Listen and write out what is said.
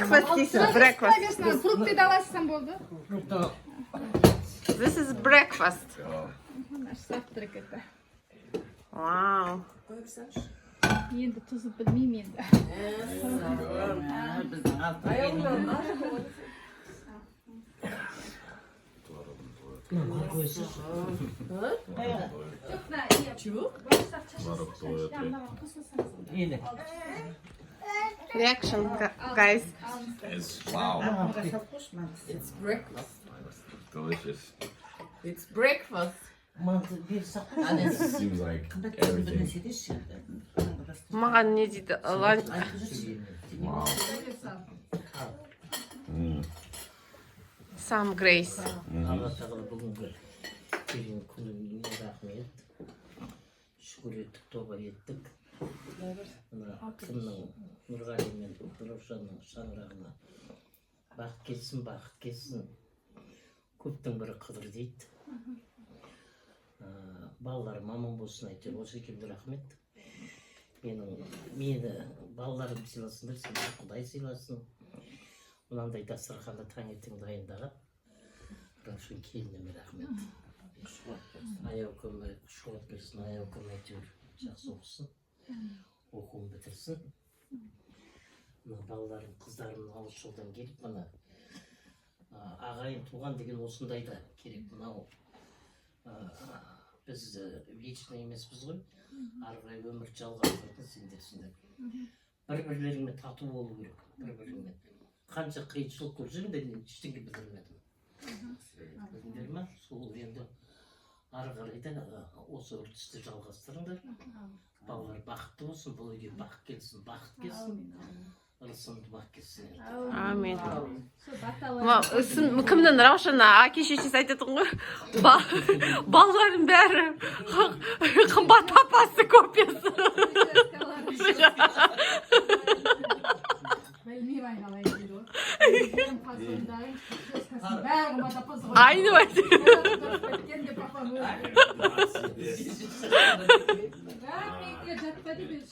Breakfast дейсіз, breakfast. Фрукты да аласың болды. This is breakfast. Наш завтрак это. Wow. Енді тұзы білмеймін енді. Reaction, guys. Wow. It's breakfast. Delicious. It's breakfast. And it's Seems like everything. Маған не дейді? Wow. Some grace. Алла тағала бүгінгі келген күніне рахмет. Шүкір еттік, тоба еттік. Мына кімнің Нұрғали мен Раушанның шаңырағына бақыт келсін, бақыт келсін. Көптің бірі қыдыр дейді. Балаларым аман болсын әйтеуір. Осы екеуіне рахмет. Мені балаларым сыйласындар, сені Құдай сыйласын. Мынандай дастарханда таңертең дайындаған. Раушан келініме рахмет. Аяу көмек, шуат берсін, аяу көмек әйтеуір жақсы оқысын. Оқуын бітірсін. Балаларым, қыздарым алыс жолдан келіп, мына ағайын туған деген осындайда керек. Мынау біз вечный емеспіз ғой. Ары қарай өмір жалғастыратын сендерсіңдер. Бір-бірлеріңмен тату болу керек, бір-бірлеріңмен. Қанша қиыншылық көрсеңдер, ештеңе білдірмедім. Білдіңдер ме? Сол енді ары қарай да осы үрдісті жалғастырыңдар. Балалар бақытты болсын, бұл үйге бақыт келсін, бақыт келсін. Ырысымды бақыт келсін. Амин. Кімнің Раушанна әке-шешесі айтатын ғой. Балалардың бәрі қымбат апасы көпесі. Білмеймін айналайын дейді ғой. Бәрі қымбат апасы ғой. Айны бәйді. Кеткенде папам өзі. Бәрі жатпады біз.